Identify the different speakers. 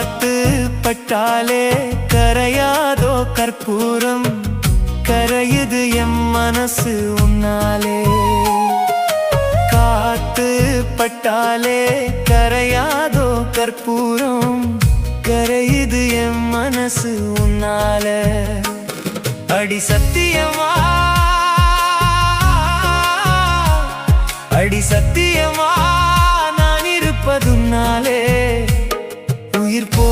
Speaker 1: காத்து பட்டாலே கரையாதோ கற்பூரம், கரையுது எம் மனசு உன்னாலே. காத்து பட்டாலே கரையாதோ கற்பூரம், கரையுது எம் மனசு உன்னால. அடி சத்தியமா, அடி சத்தியமா நான் இருப்பதுன்னாலே உயிர் போ